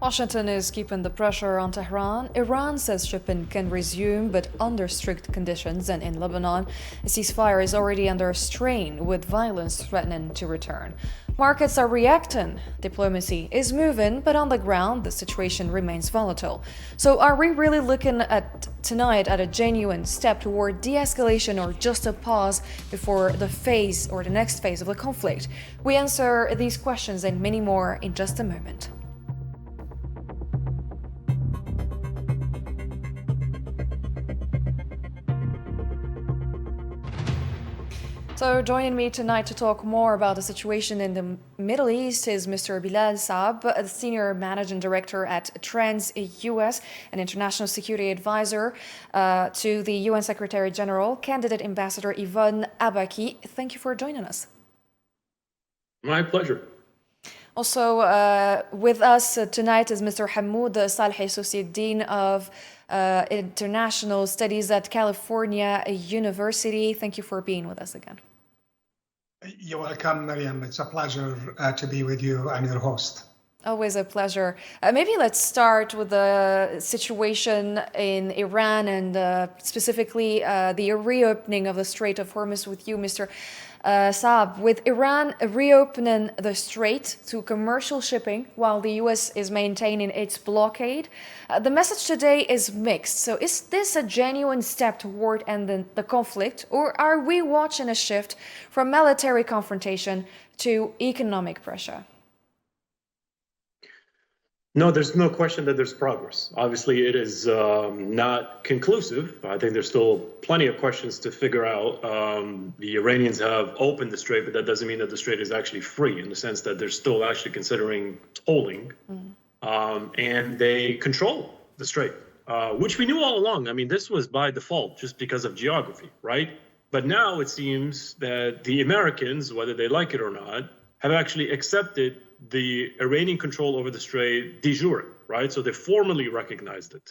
Washington is keeping the pressure on Tehran. Iran says shipping can resume, but under strict conditions. And in Lebanon, a ceasefire is already under strain, with violence threatening to return. Markets are reacting. Diplomacy is moving, but on the ground, the situation remains volatile. So are we really looking at tonight at a genuine step toward de-escalation, or just a pause before the phase or the next phase of the conflict? We answer these questions and many more in just a moment. So joining me tonight to talk more about the situation in the Middle East is Mr. Bilal Saab, the Senior Managing Director at Trends US, an international security advisor to the UN Secretary General, candidate Ambassador Yvonne Abaki. Thank you for joining us. My pleasure. Also with us tonight is Mr. Hamoud Salhi, Associate Dean of International Studies at California University. Thank you for being with us again. You're welcome, Miriam. It's a pleasure to be with you and your host. Always a pleasure. Maybe let's start with the situation in Iran and specifically the reopening of the Strait of Hormuz with you, Mr. Saab. With Iran reopening the strait to commercial shipping while the US is maintaining its blockade, the message today is mixed. So is this a genuine step toward ending the conflict, or are we watching a shift from military confrontation to economic pressure? No, there's no question that there's progress. Obviously, it is not conclusive. I think there's still plenty of questions to figure out. The Iranians have opened the strait, but that doesn't mean that the strait is actually free, in the sense that they're still actually considering tolling. And they control the strait, which we knew all along. I mean, this was by default just because of geography, right? But now it seems that the Americans, whether they like it or not, have actually accepted the Iranian control over the strait de jure, right? So they formally recognized it.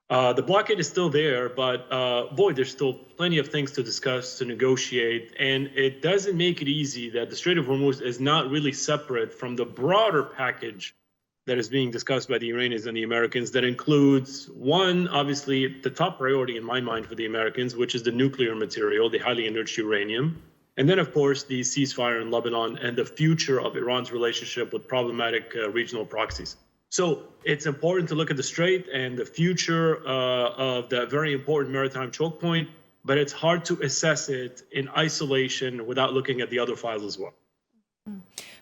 The blockade is still there, but boy, there's still plenty of things to discuss, to negotiate, and it doesn't make it easy that the Strait of Hormuz is not really separate from the broader package that is being discussed by the Iranians and the Americans. That includes, one, obviously, the top priority in my mind for the Americans, which is the nuclear material, the highly enriched uranium. And then, of course, the ceasefire in Lebanon and the future of Iran's relationship with problematic regional proxies. So it's important to look at the strait and the future of that very important maritime choke point, but it's hard to assess it in isolation without looking at the other files as well.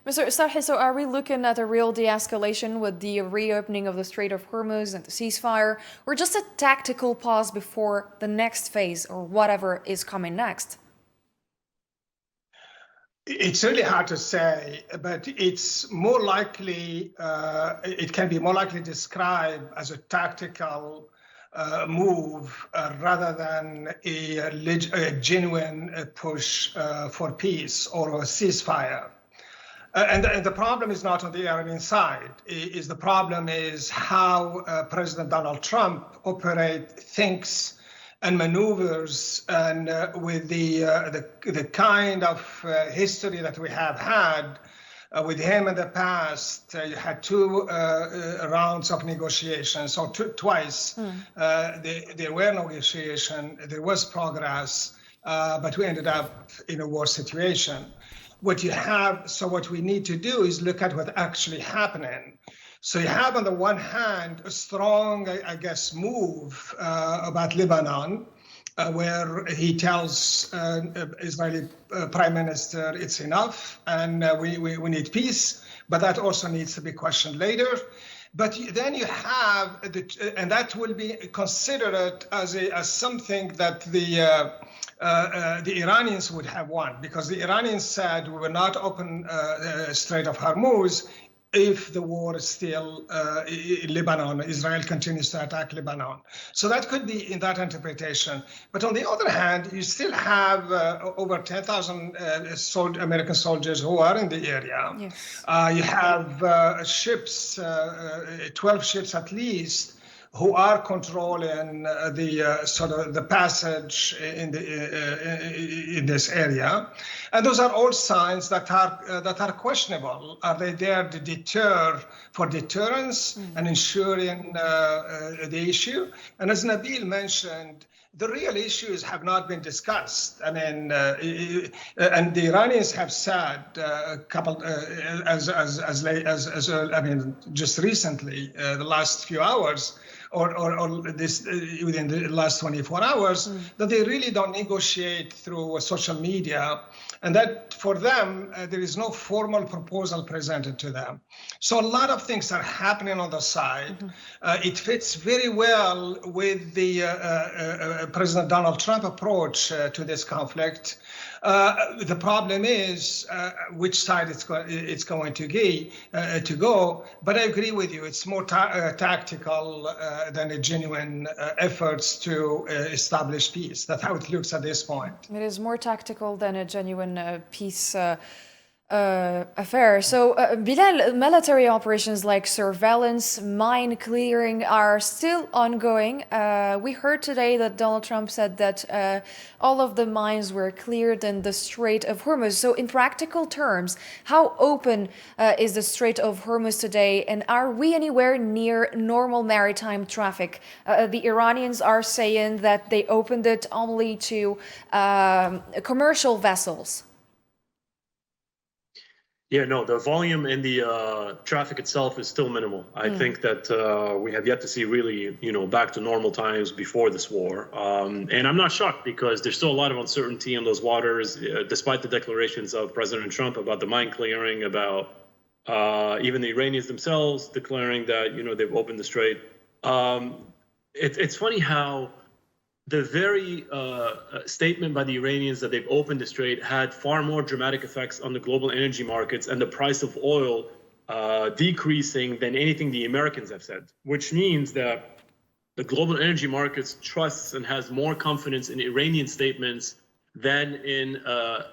Mr. Sarhi, so are we looking at a real de-escalation with the reopening of the Strait of Hormuz and the ceasefire, or just a tactical pause before the next phase or whatever is coming next? It's really hard to say, but it's more likely, it can be more likely described as a tactical move rather than a genuine push for peace or a ceasefire. And the problem is not on the Iranian side. The problem is how President Donald Trump thinks and maneuvers, and with the kind of history that we have had with him in the past. You had two rounds of negotiations, or twice. There were negotiations, there was progress, but we ended up in a war situation. What we need to do is look at what's actually happening. So you have, on the one hand, a strong, I guess, move about Lebanon, where he tells Israeli Prime Minister it's enough and we need peace, but that also needs to be questioned later. But then you have, and that will be considered as something that the Iranians would have won, because the Iranians said we will not open Strait of Hormuz if the war is still in Lebanon, Israel continues to attack Lebanon. So that could be in that interpretation. But on the other hand, you still have over 10,000 American soldiers who are in the area. Yes. You have ships, 12 ships at least, who are controlling the sort of the passage in this area, and those are all signs that are questionable. Are they there to deter for deterrence and ensuring the issue? And as Nabil mentioned, the real issues have not been discussed. I mean, and the Iranians have said a couple I mean, just recently, the last few hours, or this within the last 24 hours, that they really don't negotiate through social media, and that for them there is no formal proposal presented to them. So a lot of things are happening on the side. It fits very well with the President Donald Trump approach to this conflict. The problem is which side it's going to go. But I agree with you; it's more tactical than a genuine efforts to establish peace. That's how it looks at this point. It is more tactical than a genuine peace affair. So, Bilal, military operations like surveillance, mine clearing are still ongoing. We heard today that Donald Trump said that all of the mines were cleared in the Strait of Hormuz. So, in practical terms, how open is the Strait of Hormuz today? And are we anywhere near normal maritime traffic? The Iranians are saying that they opened it only to commercial vessels. Yeah, no, the volume in the traffic itself is still minimal. I think that we have yet to see really, back to normal times before this war. And I'm not shocked because there's still a lot of uncertainty in those waters, despite the declarations of President Trump about the mine clearing, about even the Iranians themselves declaring that, they've opened the strait. It's funny how the very statement by the Iranians that they've opened the strait had far more dramatic effects on the global energy markets and the price of oil decreasing than anything the Americans have said, which means that the global energy markets trusts and has more confidence in Iranian statements than in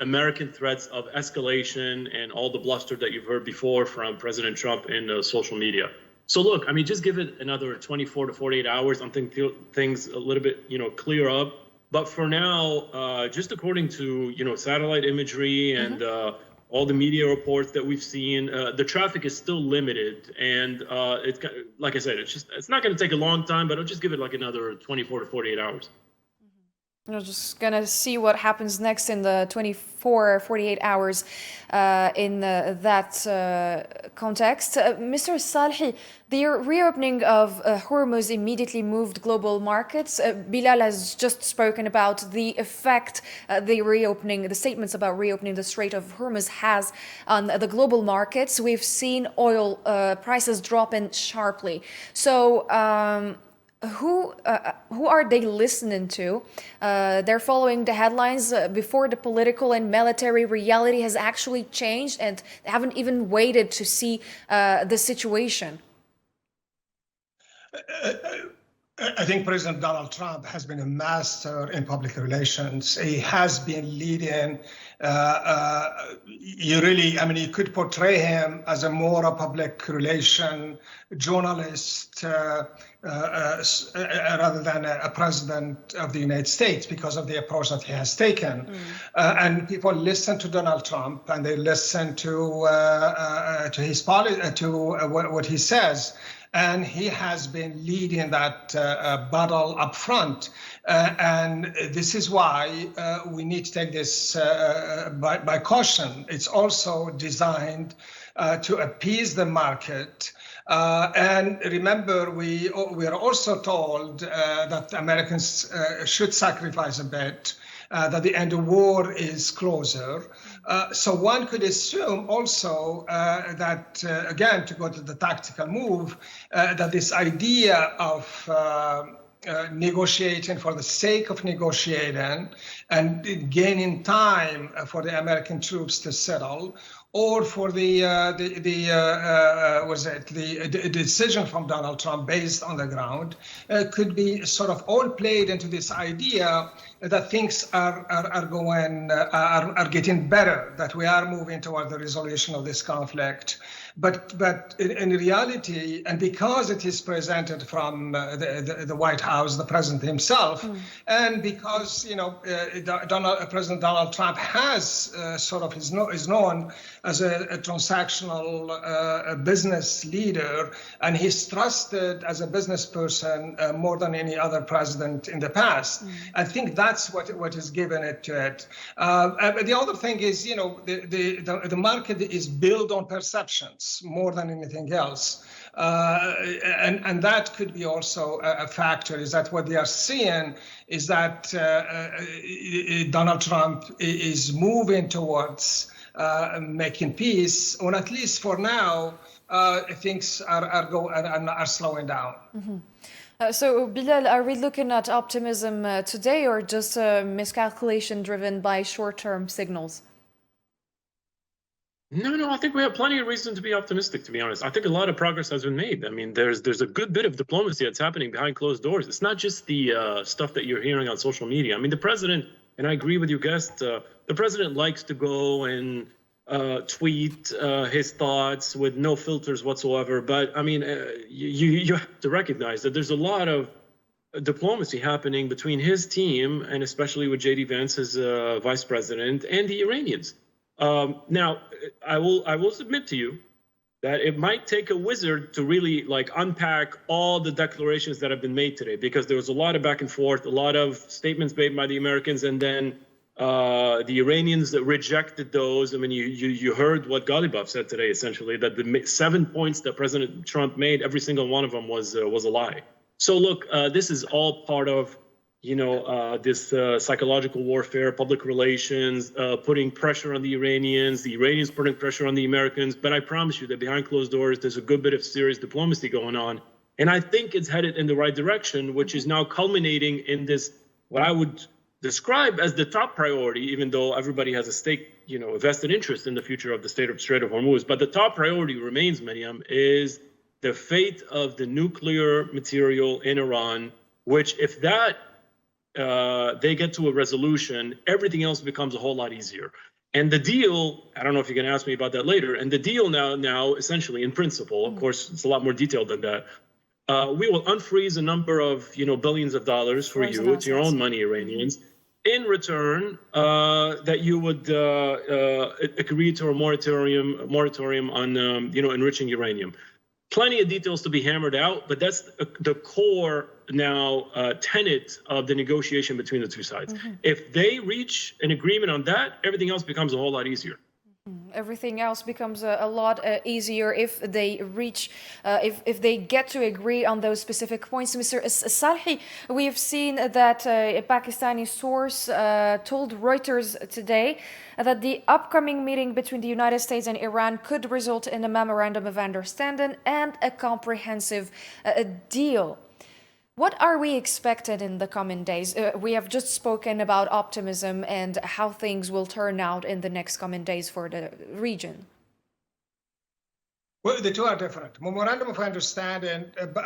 American threats of escalation and all the bluster that you've heard before from President Trump in social media. So look, I mean, just give it another 24 to 48 hours. I'm thinking things a little bit, clear up. But for now, just according to, satellite imagery and all the media reports that we've seen, the traffic is still limited. And it's like I said, it's not going to take a long time, but I'll just give it like another 24 to 48 hours. We're just going to see what happens next in the 24, 48 hours in that context. Mr. Salhi, the reopening of Hormuz immediately moved global markets. Bilal has just spoken about the effect the statements about reopening the Strait of Hormuz has on the global markets. We've seen oil prices dropping sharply. So, who are they listening to? They're following the headlines before the political and military reality has actually changed, and they haven't even waited to see the situation. I think President Donald Trump has been a master in public relations. He has been leading. You could portray him as a more a public relation journalist rather than a president of the United States because of the approach that he has taken. And people listen to Donald Trump and they listen to his policy, to what he says. And he has been leading that battle up front. And this is why we need to take this by caution. It's also designed to appease the market. And remember, we are also told that Americans should sacrifice a bit, that the end of war is closer. So one could assume also that, again, to go to the tactical move, that this idea of negotiating for the sake of negotiating and gaining time for the American troops to settle, or for the decision from Donald Trump based on the ground, could be sort of all played into this idea that things are getting better, that we are moving toward the resolution of this conflict. But in reality, and because it is presented from the White House, the president himself, and because President Donald Trump has is known as a transactional business leader, and he's trusted as a business person more than any other president in the past. I think that's what is given it to it. But the other thing is, the market is built on perceptions more than anything else. And that could be also a factor, is that what they are seeing is that Donald Trump is moving towards making peace, or at least for now, things are slowing down. So, Bilal, are we looking at optimism today, or just a miscalculation driven by short-term signals? No, I think we have plenty of reason to be optimistic, to be honest. I think a lot of progress has been made. I mean, there's a good bit of diplomacy that's happening behind closed doors. It's not just the stuff that you're hearing on social media. I mean, the president, and I agree with your guest, the president likes to go and tweet his thoughts with no filters whatsoever. But I mean, you have to recognize that there's a lot of diplomacy happening between his team, and especially with J.D. Vance as vice president, and the Iranians. Now, I will submit to you that it might take a wizard to really unpack all the declarations that have been made today, because there was a lot of back and forth, a lot of statements made by the Americans, and then the Iranians that rejected those. I mean, you heard what Ghalibaf said today, essentially, that the 7 points that President Trump made, every single one of them was a lie. So look, this is all part of this psychological warfare, public relations, putting pressure on the Iranians putting pressure on the Americans. But I promise you that behind closed doors, there's a good bit of serious diplomacy going on. And I think it's headed in the right direction, which is now culminating in this, what I would describe as the top priority, even though everybody has a stake, a vested interest in the future of the Strait of Hormuz. But the top priority remains, Miriam, is the fate of the nuclear material in Iran, which if that they get to a resolution, everything else becomes a whole lot easier. And the deal, I don't know if you're going to ask me about that later, and the deal now essentially, in principle, of course, it's a lot more detailed than that, we will unfreeze a number of billions of dollars for you. It's your own money, Iranians. In return, that you would agree to a moratorium on enriching uranium. Plenty of details to be hammered out, but that's the core now tenet of the negotiation between the two sides. If they reach an agreement on that, everything else becomes a whole lot easier. Everything else becomes a lot easier if they reach, if they get to agree on those specific points. Mr. Salhi, we have seen that a Pakistani source told Reuters today that the upcoming meeting between the United States and Iran could result in a memorandum of understanding and a comprehensive deal. What are we expected in the coming days? We have just spoken about optimism and how things will turn out in the next coming days for the region. Well, the two are different. Memorandum of understanding,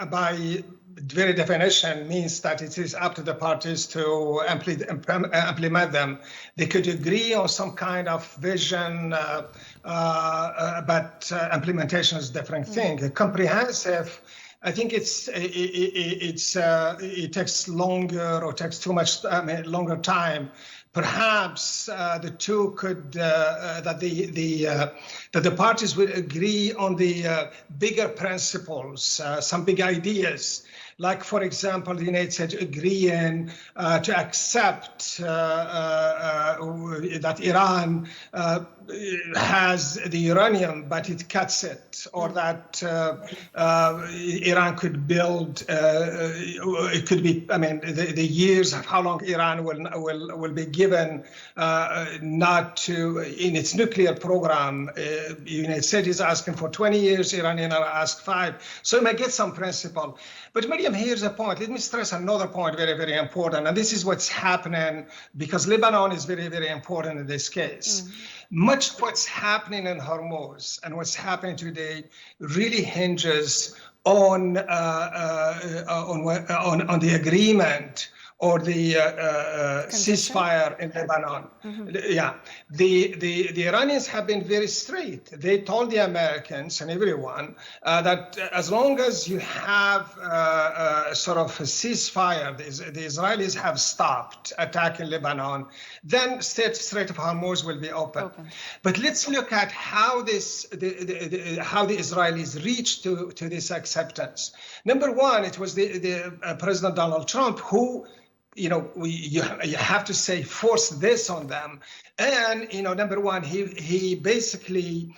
by very definition, means that it is up to the parties to implement them. They could agree on some kind of vision, but implementation is a different thing. A comprehensive, I think it takes longer, or takes too much longer time. Perhaps the two could that the parties would agree on the bigger principles, some big ideas. Like, for example, the United States agreeing to accept that Iran has the uranium, but it cuts it, or that Iran could build. It could be. I mean, the years of how long Iran will be given not to in its nuclear program. The United States is asking for 20 years. Iranians are asked 5. So you might get some principle. But Miriam, here's a point. Let me stress another point, very, very important. And this is what's happening, because Lebanon is very, very important in this case. Much of what's happening in Hormuz and what's happening today really hinges on the agreement or the ceasefire in Lebanon. Yeah, the Iranians have been very straight. They told the Americans and everyone that as long as you have sort of a ceasefire, the Israelis have stopped attacking Lebanon, then Strait of Hormuz will be open. But let's look at how the Israelis reached to this acceptance. Number one, it was the President Donald Trump who, you have to say, forced this on them. And, number one, he basically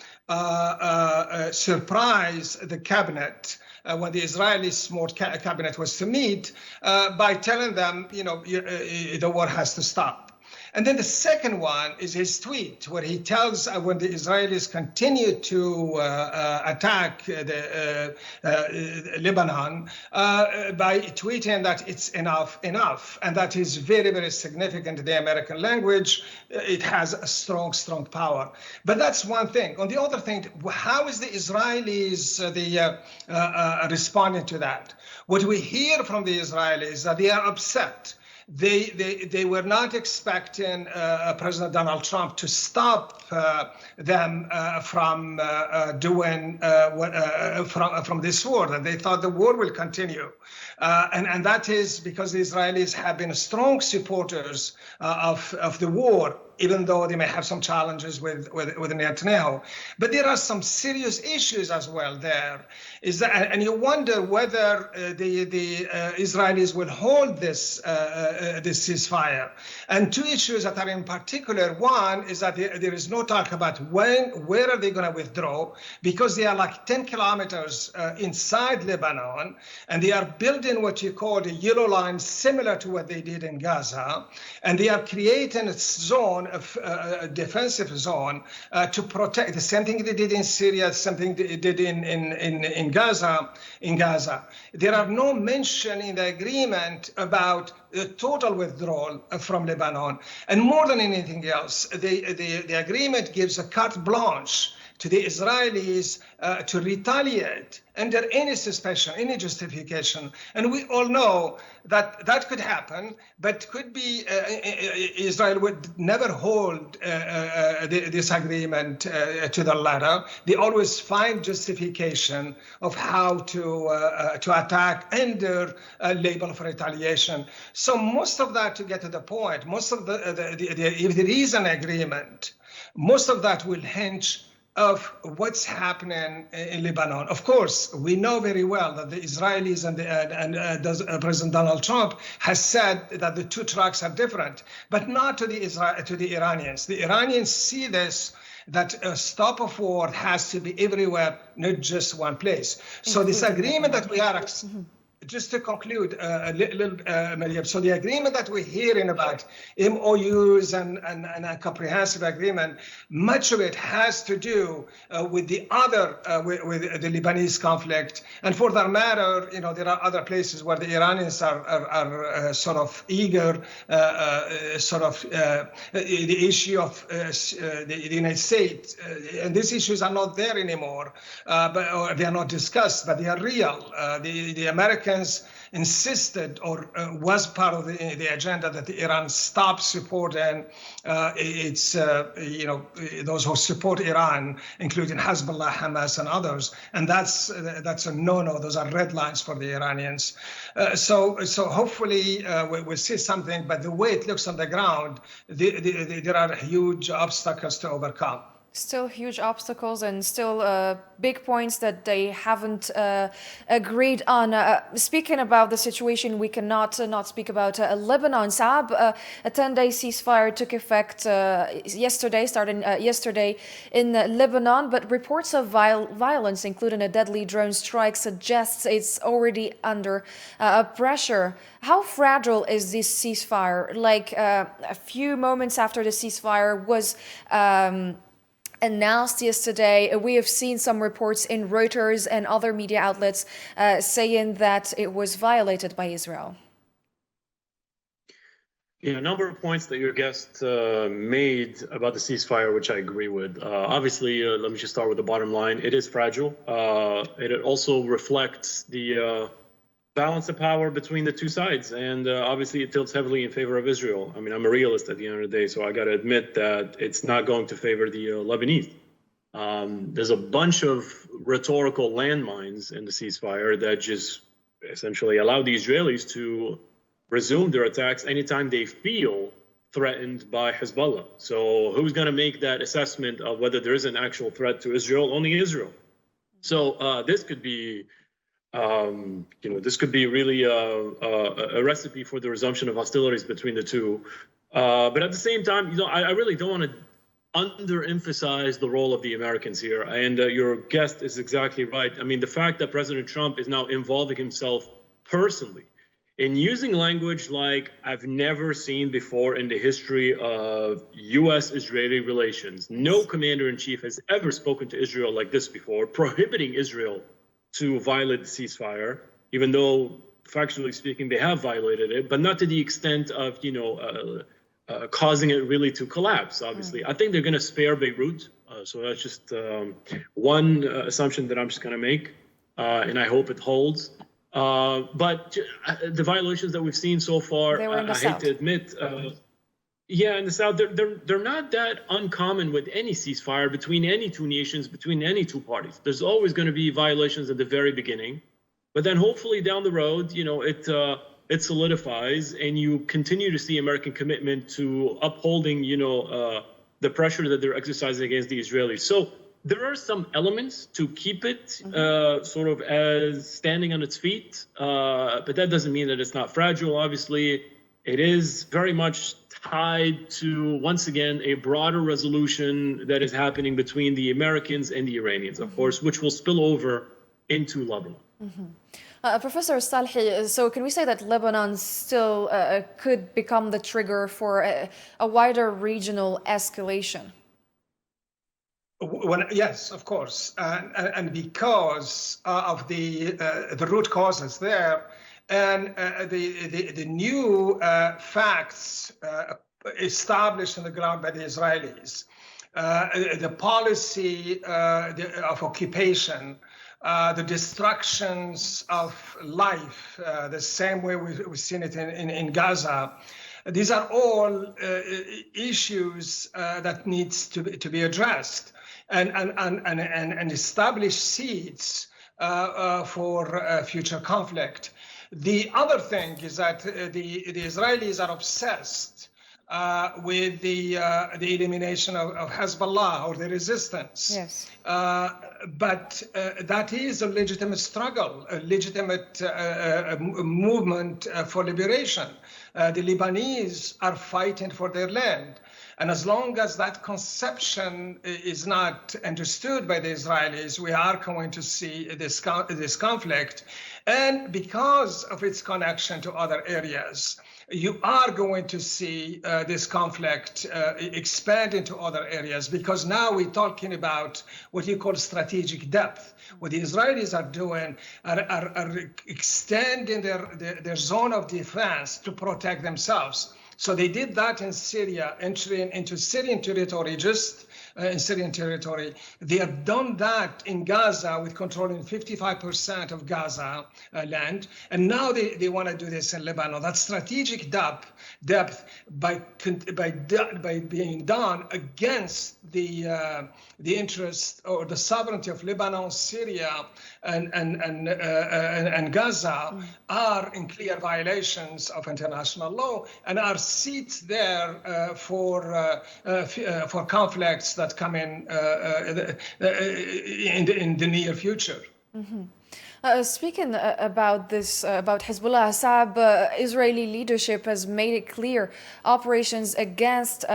surprised the cabinet when the Israeli small cabinet was to meet by telling them, the war has to stop. And then the second one is his tweet, where he tells when the Israelis continue to attack Lebanon by tweeting that it's enough, and that is very, very significant in the American language. It has a strong, strong power. But that's one thing. On the other thing, how is the Israelis responding to that? What we hear from the Israelis is that they are upset. They were not expecting President Donald Trump to stop them from doing from this war. That they thought the war will continue, and that is because the Israelis have been strong supporters of the war, even though they may have some challenges with Netanyahu. But there are some serious issues as well there. And you wonder whether the Israelis will hold this ceasefire. And two issues that are in particular. One is that there is no talk about where are they going to withdraw, because they are like 10 kilometers inside Lebanon, and they are building what you call the yellow line, similar to what they did in Gaza, and they are creating a zone, a defensive zone, to protect. The same thing they did in Syria, something they did in Gaza. There are no mention in the agreement about the total withdrawal from Lebanon. And more than anything else, the agreement gives a carte blanche to the Israelis to retaliate under any suspicion, any justification. And we all know that that could happen, but could be Israel would never hold this agreement to the letter. They always find justification of how to attack under a label of retaliation. So most of that, to get to the point, most of if there is an agreement, most of that will hinge of what's happening in Lebanon. Of course, we know very well that the Israelis and President Donald Trump has said that the two tracks are different, but not to the Iranians. The Iranians see this, that a stop of war has to be everywhere, not just one place. So this agreement that we are... Just to conclude a little, Maryam, so the agreement that we're hearing about, MOUs and a comprehensive agreement, much of it has to do with the other, with the Lebanese conflict. And for that matter, there are other places where the Iranians are sort of eager, the issue of the United States. And these issues are not there anymore, or they are not discussed, but they are real. The Americans insisted, or was part of the agenda, that Iran stop supporting those who support Iran, including Hezbollah, Hamas, and others. And that's a no-no. Those are red lines for the Iranians. So hopefully we'll see something. But the way it looks on the ground, there are huge obstacles to overcome. Still huge obstacles and still big points that they haven't agreed on. Speaking about the situation, we cannot not speak about Lebanon. Saab, a 10-day ceasefire took effect starting yesterday in Lebanon, but reports of violence, including a deadly drone strike, suggests it's already under pressure. How fragile is this ceasefire? Like a few moments after the ceasefire was announced yesterday, we have seen some reports in Reuters and other media outlets saying that it was violated by Israel. Yeah, a number of points that your guest made about the ceasefire, which I agree with. Obviously, let me just start with the bottom line. It is fragile. It also reflects the balance of power between the two sides. And obviously it tilts heavily in favor of Israel. I mean, I'm a realist at the end of the day, so I got to admit that it's not going to favor the Lebanese. There's a bunch of rhetorical landmines in the ceasefire that just essentially allow the Israelis to resume their attacks anytime they feel threatened by Hezbollah. So who's going to make that assessment of whether there is an actual threat to Israel? Only Israel. So this could be, this could be really a recipe for the resumption of hostilities between the two. But at the same time, I really don't want to underemphasize the role of the Americans here. And your guest is exactly right. I mean, the fact that President Trump is now involving himself personally in using language like I've never seen before in the history of U.S.-Israeli relations. No commander-in-chief has ever spoken to Israel like this before, prohibiting Israel to violate the ceasefire, even though, factually speaking, they have violated it, but not to the extent of, causing it really to collapse, obviously. I think they're going to spare Beirut. So that's just one assumption that I'm just going to make, and I hope it holds. But the violations that we've seen so far, I hate to admit, in the South, they're not that uncommon with any ceasefire between any two nations, between any two parties. There's always going to be violations at the very beginning, but then hopefully down the road, it solidifies, and you continue to see American commitment to upholding, the pressure that they're exercising against the Israelis. So there are some elements to keep it sort of as standing on its feet, but that doesn't mean that it's not fragile. Obviously, it is very much tied to, once again, a broader resolution that is happening between the Americans and the Iranians, of course, which will spill over into Lebanon. Professor Salhi, so can we say that Lebanon still could become the trigger for a wider regional escalation? Well, yes, of course, and because of the root causes there, and the new facts established on the ground by the Israelis, the policy of occupation, the destructions of life, the same way we've seen it in Gaza. These are all issues that needs to be addressed and establish seeds for future conflict. The other thing is that the Israelis are obsessed with the elimination of Hezbollah or the resistance. Yes. But that is a legitimate struggle, a legitimate movement for liberation. The Lebanese are fighting for their land. And as long as that conception is not understood by the Israelis, we are going to see this conflict. And because of its connection to other areas, you are going to see this conflict expand into other areas, because now we're talking about what you call strategic depth. What the Israelis are doing are extending their zone of defense to protect themselves. So they did that in Syria, entering into Syrian territory, in Syrian territory. They have done that in Gaza with controlling 55% of Gaza land. And now they want to do this in Lebanon. That strategic depth by being done against the interest or the sovereignty of Lebanon, Syria, and Gaza are in clear violations of international law and are seats there for conflicts that come in the near future. Speaking about this, about Hezbollah, Saab, Israeli leadership has made it clear operations against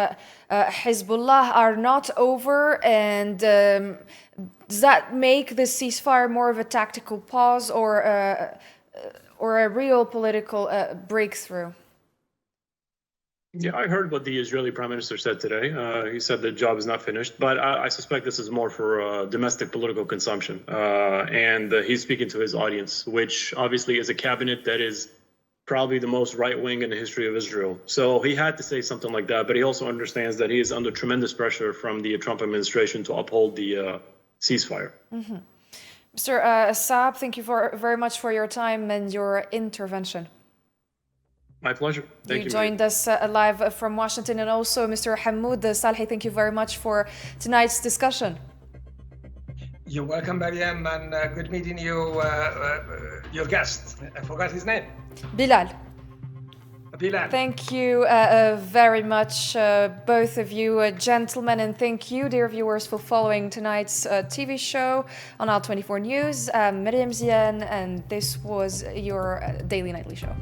Hezbollah are not over, and does that make the ceasefire more of a tactical pause or a real political breakthrough? Yeah, I heard what the Israeli Prime Minister said today. He said the job is not finished, but I suspect this is more for domestic political consumption. And he's speaking to his audience, which obviously is a cabinet that is probably the most right-wing in the history of Israel. So he had to say something like that, but he also understands that he is under tremendous pressure from the Trump administration to uphold the ceasefire. Mr. Saab, thank you very much for your time and your intervention. My pleasure. Thank you. You joined us live from Washington, and also Mr. Hamoud Salhi, thank you very much for tonight's discussion. You're welcome, Mariam, and good meeting you, your guest. I forgot his name. Bilal. Bilal. Thank you very much, both of you gentlemen, and thank you, dear viewers, for following tonight's TV show on Al 24 News. I'm Mariam Zian, and this was your Daily Nightly Show.